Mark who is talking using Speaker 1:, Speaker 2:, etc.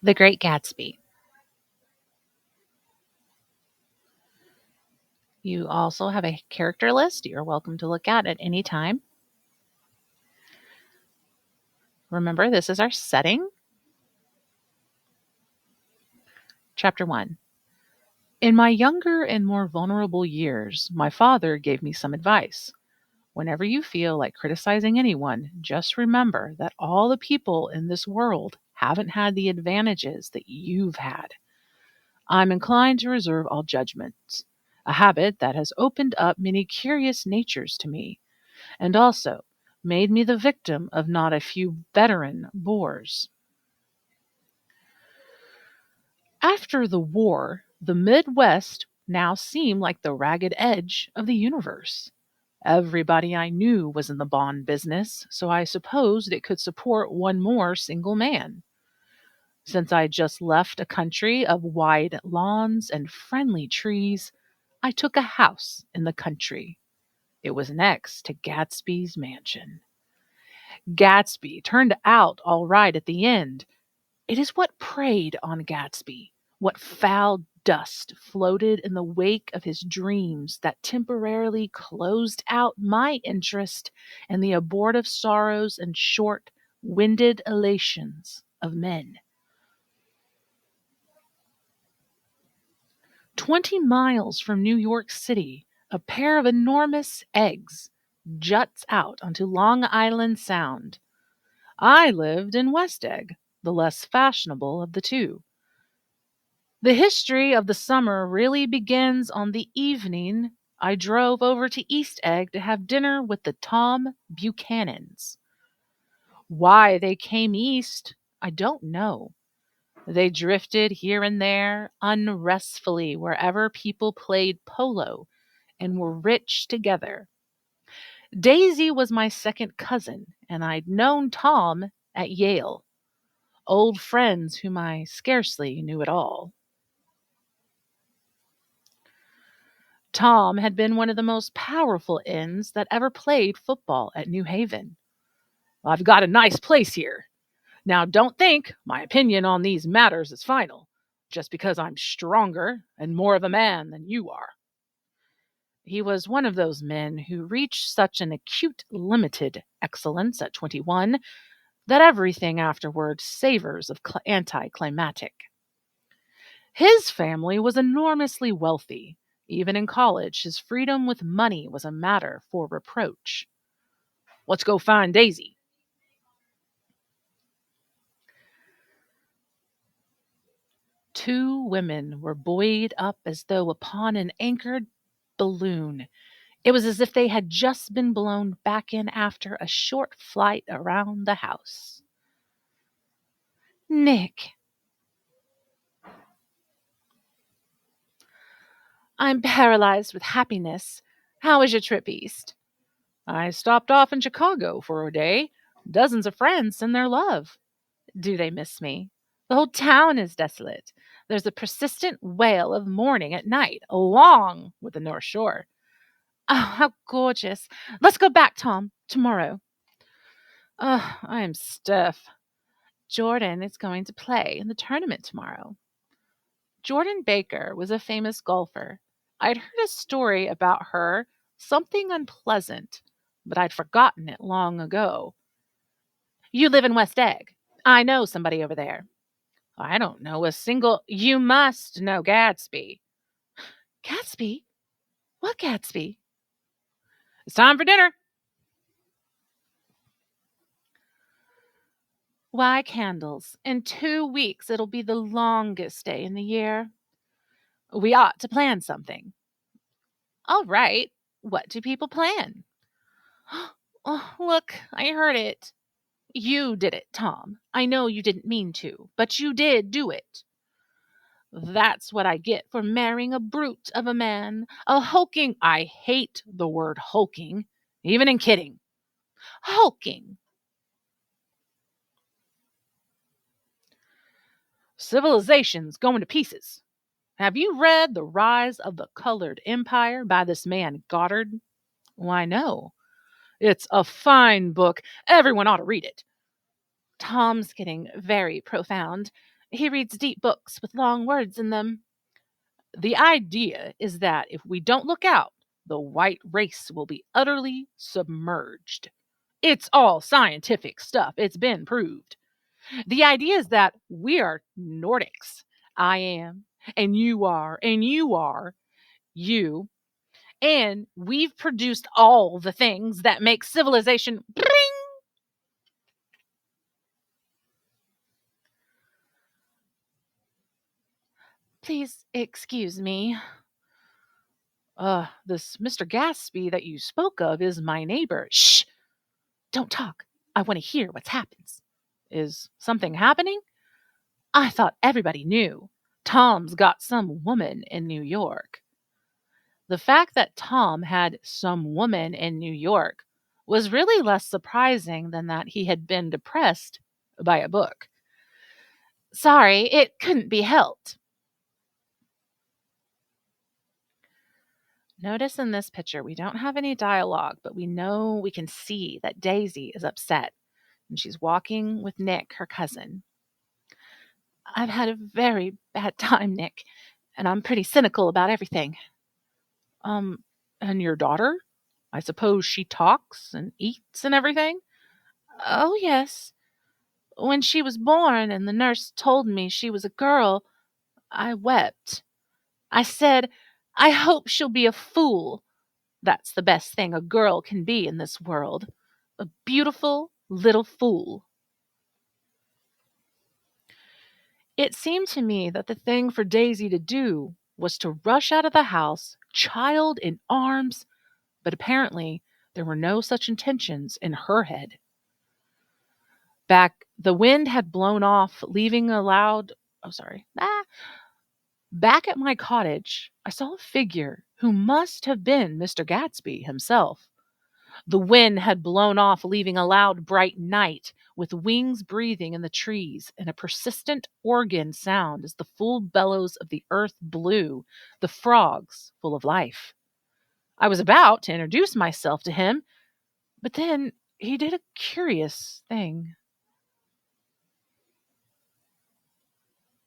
Speaker 1: The Great Gatsby. You also have a character list you're welcome to look at any time. Remember, this is our setting. Chapter 1. In my younger and more vulnerable years, my father gave me some advice. Whenever you feel like criticizing anyone, just remember that all the people in this world haven't had the advantages that you've had. I'm inclined to reserve all judgments, a habit that has opened up many curious natures to me, and also made me the victim of not a few veteran bores. After the war, the Midwest now seemed like the ragged edge of the universe. Everybody I knew was in the bond business, so I supposed it could support one more single man. Since I just left a country of wide lawns and friendly trees, I took a house in the country. It was next to Gatsby's mansion. Gatsby turned out all right at the end. It is what preyed on Gatsby, what foul dust floated in the wake of his dreams that temporarily closed out my interest in the abortive sorrows and short winded elations of men. 20 miles from New York City, a pair of enormous eggs juts out onto Long Island Sound. I lived in West Egg, the less fashionable of the two. The history of the summer really begins on the evening I drove over to East Egg to have dinner with the Tom Buchanans. Why they came east, I don't know. They drifted here and there unrestfully wherever people played polo and were rich together. Daisy was my second cousin, and I'd known Tom at Yale, old friends whom I scarcely knew at all. Tom had been one of the most powerful ends that ever played football at New Haven. I've got a nice place here. Now, don't think my opinion on these matters is final, just because I'm stronger and more of a man than you are. He was one of those men who reach such an acute limited excellence at 21 that everything afterward savors of anticlimactic. His family was enormously wealthy. Even in college, his freedom with money was a matter for reproach. Let's go find Daisy. Two women were buoyed up as though upon an anchored balloon. It was as if they had just been blown back in after a short flight around the house. Nick, I'm paralyzed with happiness. How was your trip east? I stopped off in Chicago for a day. Dozens of friends send their love. Do they miss me? The whole town is desolate. There's a persistent wail of mourning at night, along with the North Shore. Oh, how gorgeous. Let's go back, Tom, tomorrow. I am stiff. Jordan is going to play in the tournament tomorrow. Jordan Baker was a famous golfer. I'd heard a story about her, something unpleasant, but I'd forgotten it long ago. You live in West Egg. I know somebody over there. I don't know a single. You must know Gatsby. Gatsby? What Gatsby? It's time for dinner. Why candles? In 2 weeks, it'll be the longest day in the year. We ought to plan something. All right. What do people plan? Oh, look, I heard it. You did it, Tom. I know you didn't mean to, but you did do it. That's what I get for marrying a brute of a man, a hulking. I hate the word hulking, even in kidding. Hulking. Civilization's going to pieces. Have you read The Rise of the Colored Empire by this man Goddard? Why, no. It's a fine book. Everyone ought to read it. Tom's getting very profound. He reads deep books with long words in them. The idea is that if we don't look out, the white race will be utterly submerged. It's all scientific stuff. It's been proved. The idea is that we are Nordics. I am, and you are, and you are, you. And we've produced all the things that make civilization. Please excuse me. This Mr. Gatsby that you spoke of is my neighbor. Shh! Don't talk. I want to hear what happens. Is something happening? I thought everybody knew. Tom's got some woman in New York. The fact that Tom had some woman in New York was really less surprising than that he had been depressed by a book. Sorry, it couldn't be helped. Notice in this picture, we don't have any dialogue, but we can see that Daisy is upset and she's walking with Nick, her cousin. I've had a very bad time, Nick, and I'm pretty cynical about everything. And your daughter? I suppose she talks and eats and everything? Oh, yes. When she was born and the nurse told me she was a girl, I wept. I said, I hope she'll be a fool. That's the best thing a girl can be in this world. A beautiful little fool. It seemed to me that the thing for Daisy to do was to rush out of the house, child in arms, but apparently there were no such intentions in her head. The wind had blown off, leaving a loud. Oh, sorry. Back at my cottage, I saw a figure who must have been Mr. Gatsby himself. The wind had blown off, leaving a loud, bright night, with wings breathing in the trees and a persistent organ sound as the full bellows of the earth blew, the frogs full of life. I was about to introduce myself to him, but then he did a curious thing.